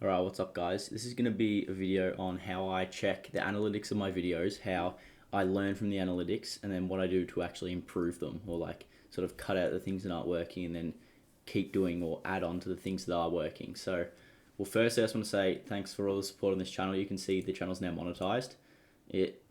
Alright, what's up guys? This is going to be a video on how I check the analytics of my videos, how I learn from the analytics, and then what I do to actually improve them, or like sort of cut out the things that aren't working and then keep doing or add on to the things that are working. So, well, first I just want to say thanks for all the support on this channel. You can see the channel's now monetized. It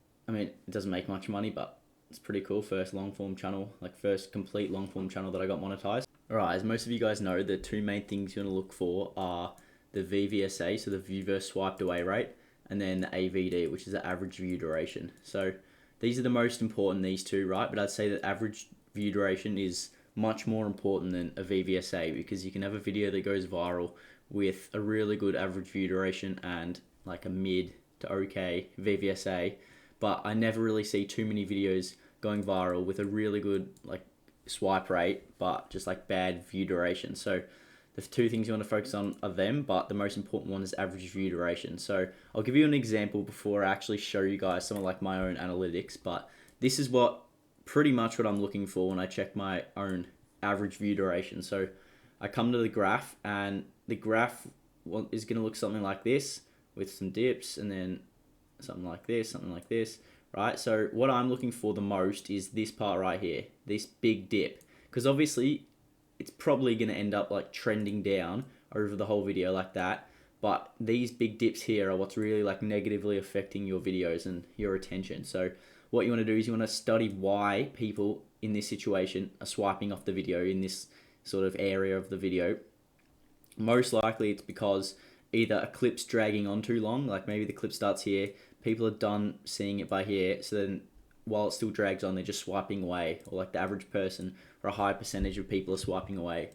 doesn't make much money, but it's pretty cool. First long form channel, like first complete long form channel that I got monetized. Alright, as most of you guys know, the two main things you want to look for are the VVSA, so the view versus swiped away rate, and then the AVD, which is the average view duration. So these are the most important, these two, right? But I'd say that average view duration is much more important than a VVSA, because you can have a video that goes viral with a really good average view duration and like a mid to okay VVSA, but I never really see too many videos going viral with a really good like swipe rate but just like bad view duration. So the two things you want to focus on are them, but the most important one is average view duration. So I'll give you an example before I actually show you guys some of like my own analytics, but this is pretty much what I'm looking for when I check my own average view duration. So I come to the graph, and the graph is going to look something like this with some dips, and then something like this, right? So what I'm looking for the most is this part right here, this big dip, because obviously it's probably going to end up like trending down over the whole video like that. But these big dips here are what's really like negatively affecting your videos and your attention. So what you want to do is you want to study why people in this situation are swiping off the video in this sort of area of the video. Most likely it's because either a clip's dragging on too long, like maybe the clip starts here, people are done seeing it by here, so then while it still drags on, they're just swiping away, or like the average person or a high percentage of people are swiping away.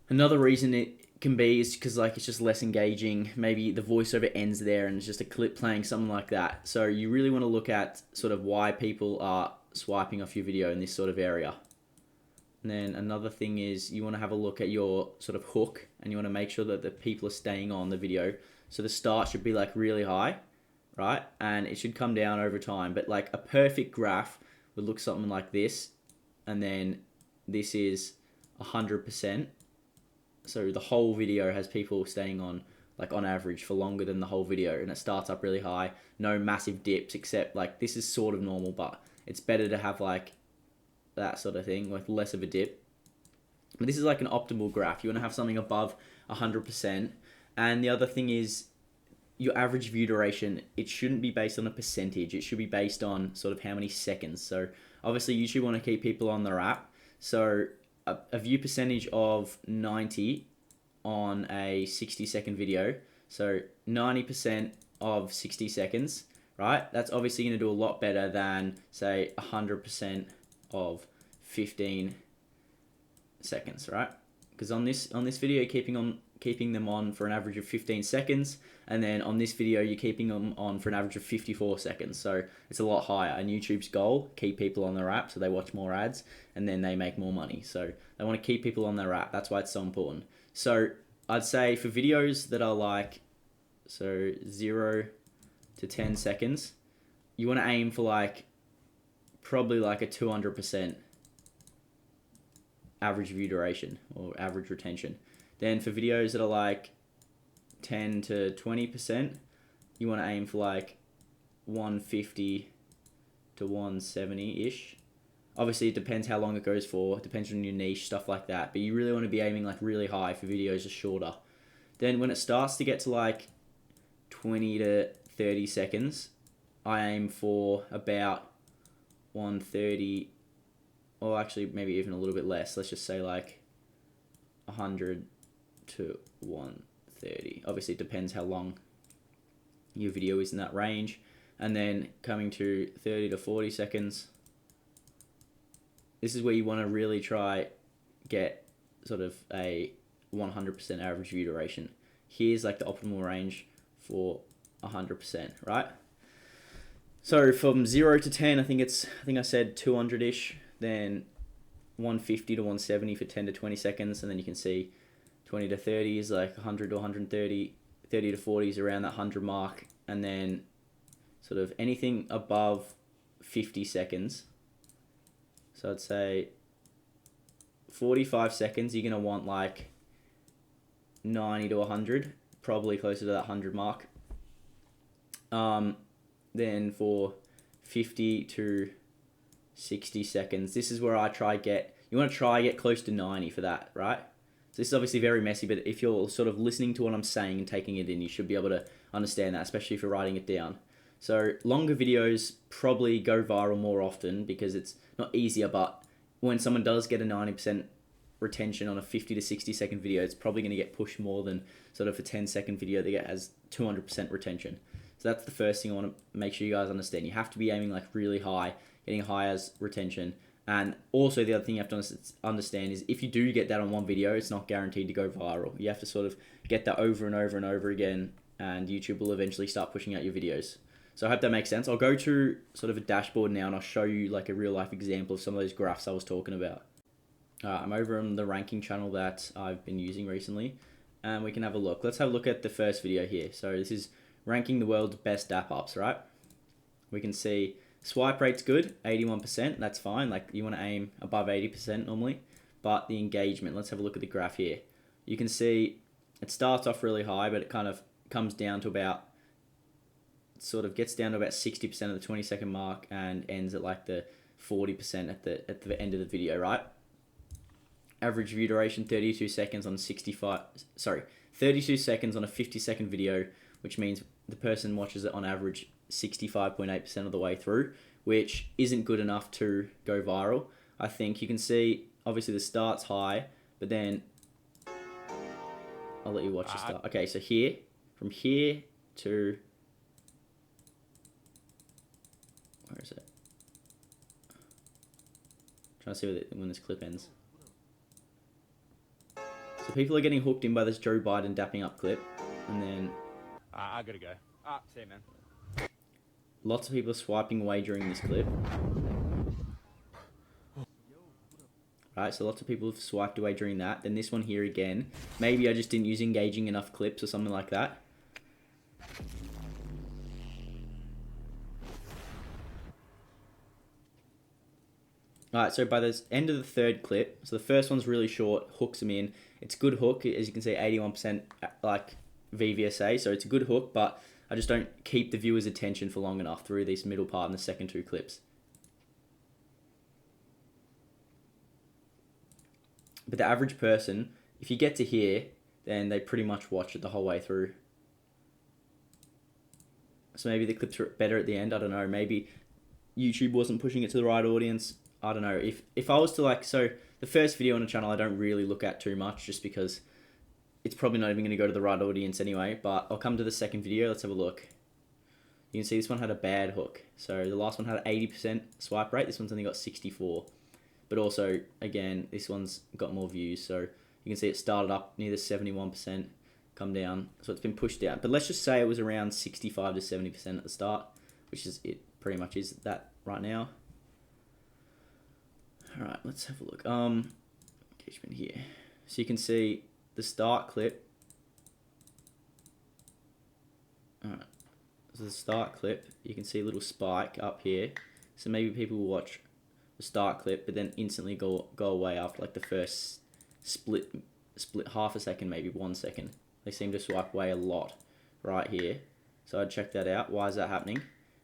Another reason it can be is because like it's just less engaging. Maybe the voiceover ends there and it's just a clip playing, something like that. So you really want to look at sort of why people are swiping off your video in this sort of area. And then another thing is you want to have a look at your sort of hook, and you want to make sure that the people are staying on the video. So the start should be like really high, right? And it should come down over time. But like a perfect graph would look something like this, and then this is 100%. So the whole video has people staying on like on average for longer than the whole video, and it starts up really high, no massive dips, except like this is sort of normal, but it's better to have like that sort of thing with less of a dip. But this is like an optimal graph. You want to have something above 100%. And the other thing is your average view duration. It shouldn't be based on a percentage. It should be based on sort of how many seconds. So obviously you usually want to keep people on their app. So a view percentage of 90 on a 60-second video. So 90% of 60 seconds, right? That's obviously going to do a lot better than say 100% of 15 seconds, right? Because on this video, keeping them on for an average of 15 seconds, and then on this video you're keeping them on for an average of 54 seconds. So it's a lot higher. And YouTube's goal, keep people on their app so they watch more ads and then they make more money. So they want to keep people on their app. That's why it's so important. So I'd say for videos that are like 0 to 10 seconds, you want to aim for like probably like a 200% average view duration or average retention. Then for videos that are like 10 to 20%, you want to aim for like 150 to 170-ish. Obviously it depends how long it goes for, it depends on your niche, stuff like that, but you really want to be aiming like really high for videos just shorter. Then when it starts to get to like 20 to 30 seconds, I aim for about 130, or actually maybe even a little bit less. Let's just say like 100 to 130. Obviously it depends how long your video is in that range. And then coming to 30 to 40 seconds, this is where you want to really try get sort of a 100% average view duration. Here's like the optimal range for 100%, right? So from 0 to 10, I think I said 200-ish, then 150 to 170 for 10 to 20 seconds, and then you can see 20 to 30 is like 100 to 130, 30 to 40 is around that 100 mark, and then sort of anything above 50 seconds. So I'd say 45 seconds, you're going to want like 90 to 100, probably closer to that 100 mark. Then for 50 to 60 seconds, this is where I you want to try get close to 90 for that, right? So this is obviously very messy, but if you're sort of listening to what I'm saying and taking it in, you should be able to understand that, especially if you're writing it down. So longer videos probably go viral more often because it's not easier, but when someone does get a 90% retention on a 50 to 60 second video, it's probably going to get pushed more than sort of a 10-second video that has 200% retention. So that's the first thing I want to make sure you guys understand. You have to be aiming like really high, getting high as retention. And also the other thing you have to understand is if you do get that on one video, it's not guaranteed to go viral. You have to sort of get that over and over and over again, and YouTube will eventually start pushing out your videos. So I hope that makes sense. I'll go to sort of a dashboard now and I'll show you like a real life example of some of those graphs I was talking about. I'm over on the ranking channel that I've been using recently, and we can have a look. Let's have a look at the first video here. So this is ranking the world's best app apps, right? We can see swipe rate's good, 81%, that's fine. Like you want to aim above 80% normally, but the engagement, let's have a look at the graph here. You can see it starts off really high, but it kind of comes down to about, sort of gets down to about 60% of the 20-second mark and ends at like the 40% at the end of the video, right? Average view duration 32 seconds on 32 seconds on a 50-second video, which means the person watches it on average 65.8% of the way through, which isn't good enough to go viral. I think you can see obviously the start's high, but then I'll let you watch the start. Okay, so here, from here to, where is it? Trying to see when this clip ends. So people are getting hooked in by this Joe Biden dapping up clip, and then I gotta go. See you, man. Lots of people are swiping away during this clip. Right, so lots of people have swiped away during that. Then this one here again. Maybe I just didn't use engaging enough clips or something like that. Alright, so by the end of the third clip, so the first one's really short, hooks them in. It's a good hook, as you can see, 81% like VVSA, so it's a good hook, but I just don't keep the viewer's attention for long enough through this middle part and the second two clips. But the average person, if you get to here, then they pretty much watch it the whole way through. So maybe the clips are better at the end, I don't know. Maybe YouTube wasn't pushing it to the right audience. I don't know. If I was to like, so the first video on a channel I don't really look at too much just because it's probably not even going to go to the right audience anyway, but I'll come to the second video. Let's have a look. You can see this one had a bad hook. So the last one had an 80% swipe rate. This one's only got 64. But also, again, this one's got more views. So you can see it started up near the 71%, come down. So it's been pushed down. But let's just say it was around 65 to 70% at the start, which is it pretty much is that right now. All right, let's have a look. Engagement here. So you can see the start clip. All right. So the start clip, you can see a little spike up here. So maybe people will watch the start clip, but then instantly go away after like the first split half a second, maybe 1 second. They seem to swipe away a lot right here. So I'd check that out. Why is that happening?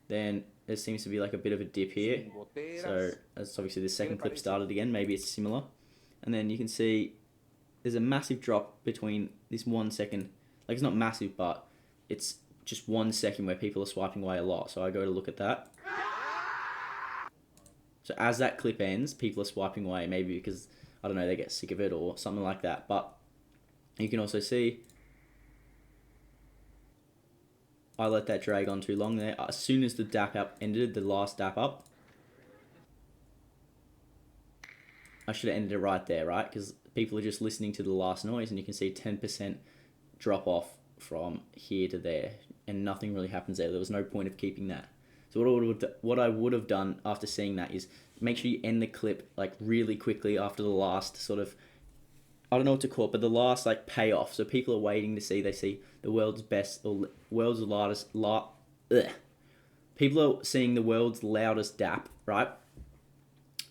Then there seems to be like a bit of a dip here. So that's obviously the second clip started again. Maybe it's similar. And then you can see there's a massive drop between this 1 second. Like it's not massive, but it's just 1 second where people are swiping away a lot. So I go to look at that. So as that clip ends, people are swiping away, maybe because, I don't know, they get sick of it or something like that. But you can also see I let that drag on too long there. As soon as the dap up ended, the last dap up, I should have ended it right there, right? Because people are just listening to the last noise, and you can see 10% drop off from here to there, and nothing really happens there. There was no point of keeping that. So what I would have done after seeing that is make sure you end the clip like really quickly after the last sort of, I don't know what to call it, but the last like payoff. So people are waiting to see, they see the world's best or world's loudest, people are seeing the world's loudest dap, right?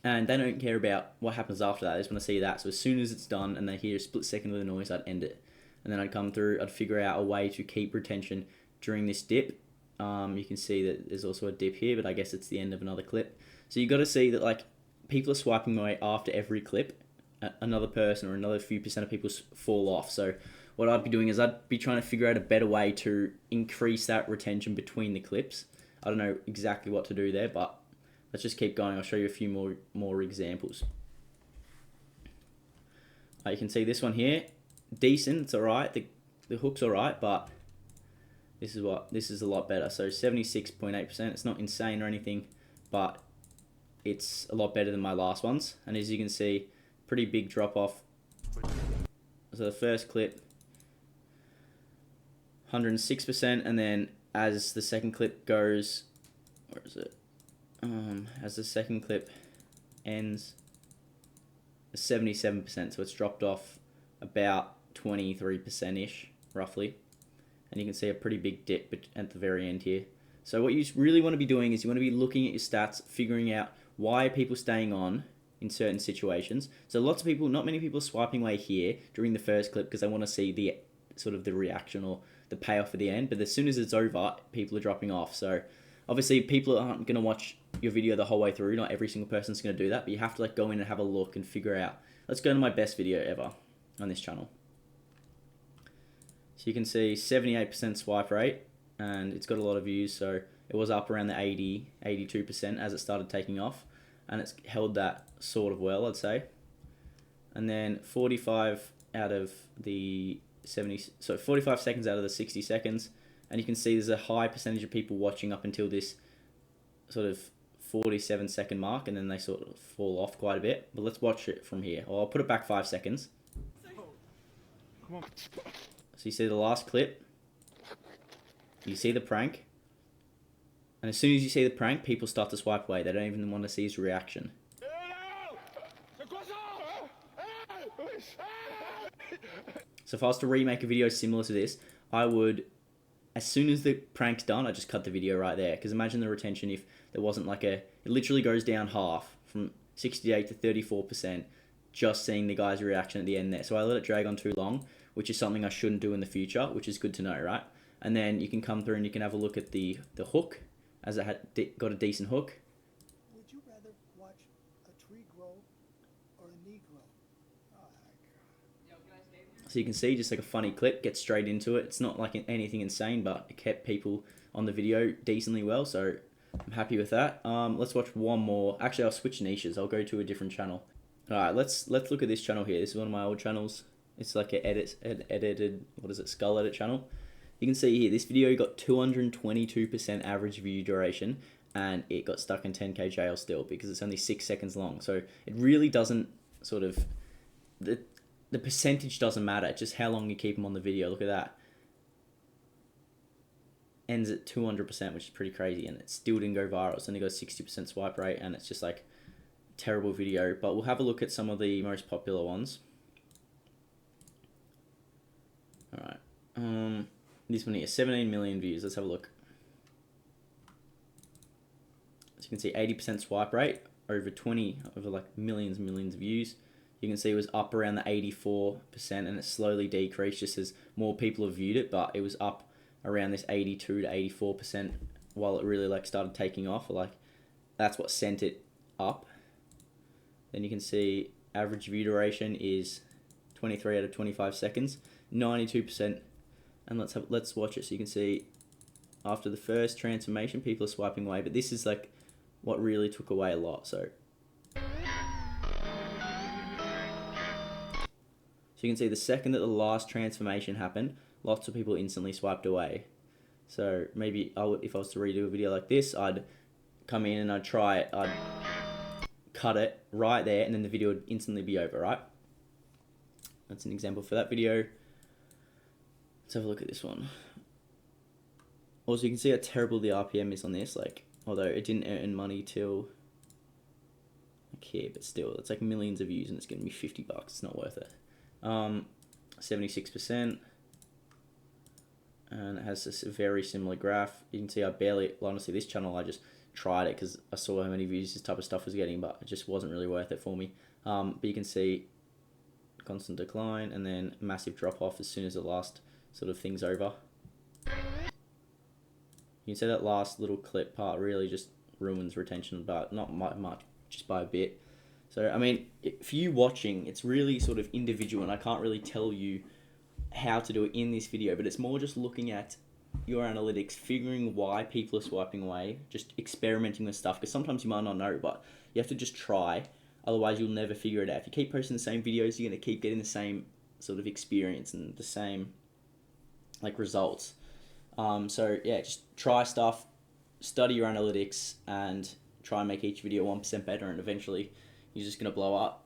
And they don't care about what happens after that. They just want to see that. So as soon as it's done and they hear a split second of the noise, I'd end it. and then I'd come through, I'd figure out a way to keep retention during this dip. You can see that there's also a dip here, but I guess it's the end of another clip. So you got to see that like people are swiping away after every clip. Another person or another few percent of people fall off. So what I'd be doing is I'd be trying to figure out a better way to increase that retention between the clips. I don't know exactly what to do there, but let's just keep going. I'll show you a few more examples. You can see this one here, decent. It's alright. The hook's alright, but this is a lot better. So 76.8%. It's not insane or anything, but it's a lot better than my last ones. And as you can see, pretty big drop off. So the first clip, 106%, and then as the second clip goes, where is it? As the second clip ends, 77%. So it's dropped off about 23%-ish, roughly. And you can see a pretty big dip at the very end here. So what you really want to be doing is you want to be looking at your stats, figuring out why are people staying on in certain situations. So lots of people, not many people swiping away here during the first clip because they want to see the sort of the reaction or the payoff at the end. But as soon as it's over, people are dropping off. So obviously people aren't going to watch your video the whole way through. Not every single person's going to do that, but you have to like go in and have a look and figure out. Let's go to my best video ever on this channel. So you can see 78% swipe rate, and it's got a lot of views. So it was up around the 82% as it started taking off, and it's held that sort of well, I'd say. And then 45 out of the 45 seconds out of the 60 seconds, and you can see there's a high percentage of people watching up until this sort of 47-second mark, and then they sort of fall off quite a bit. But let's watch it from here. I'll put it back 5 seconds. Come on. So you see the last clip, you see the prank, and as soon as you see the prank, people start to swipe away. They don't even want to see his reaction. So if I was to remake a video similar to this, I would, as soon as the prank's done, I just cut the video right there. Because imagine the retention if there wasn't like it literally goes down half from 68 to 34%, just seeing the guy's reaction at the end there. So I let it drag on too long, which is something I shouldn't do in the future, which is good to know, right? And then you can come through and you can have a look at the hook, as it had got a decent hook. Would you rather watch a tree grow or a knee grow? Oh, So you can see just like a funny clip, get straight into it. It's not like anything insane, but it kept people on the video decently well, so I'm happy with that. Let's watch one more. Actually, I'll switch niches. I'll go to a different channel. All right, let's look at this channel here. This is one of my old channels. It's like an edited, what is it, Skol edit channel. You can see here, this video got 222% average view duration, and it got stuck in 10K jail still because it's only 6 seconds long. So it really doesn't sort of, the percentage doesn't matter, it's just how long you keep them on the video. Look at that. Ends at 200%, which is pretty crazy, and it still didn't go viral. It's only got 60% swipe rate, and it's just like terrible video. But we'll have a look at some of the most popular ones. Alright, this one here, 17 million views. Let's have a look. So you can see 80% swipe rate, over like millions and millions of views. You can see it was up around the 84%, and it slowly decreased just as more people have viewed it, but it was up around this 82 to 84% while it really like started taking off. Like that's what sent it up. Then you can see average view duration is 23 out of 25 seconds, 92%. And let's watch it so you can see after the first transformation people are swiping away, but this is like what really took away a lot. So you can see the second that the last transformation happened, lots of people instantly swiped away. So maybe if I was to redo a video like this, I'd come in and I'd try it, I'd cut it right there, and then the video would instantly be over, right? That's an example for that video. Let's have a look at this one. Also, you can see how terrible the RPM is on this, like, although it didn't earn money till like here, but still, it's like millions of views and it's gonna be $50. It's not worth it. 76%, and it has this very similar graph. You can see I barely, honestly, this channel I just tried it because I saw how many views this type of stuff was getting, but it just wasn't really worth it for me. But you can see constant decline, and then massive drop off as soon as the last sort of thing's over. You can see that last little clip part really just ruins retention, but not much, just by a bit. So, I mean, for you watching, it's really sort of individual, and I can't really tell you how to do it in this video, but it's more just looking at your analytics, figuring why people are swiping away, just experimenting with stuff, because sometimes you might not know, but you have to just try, otherwise you'll never figure it out. If you keep posting the same videos, you're going to keep getting the same sort of experience and the same like results. So yeah, just try stuff, study your analytics, and try and make each video 1% better, and eventually you're just going to blow up.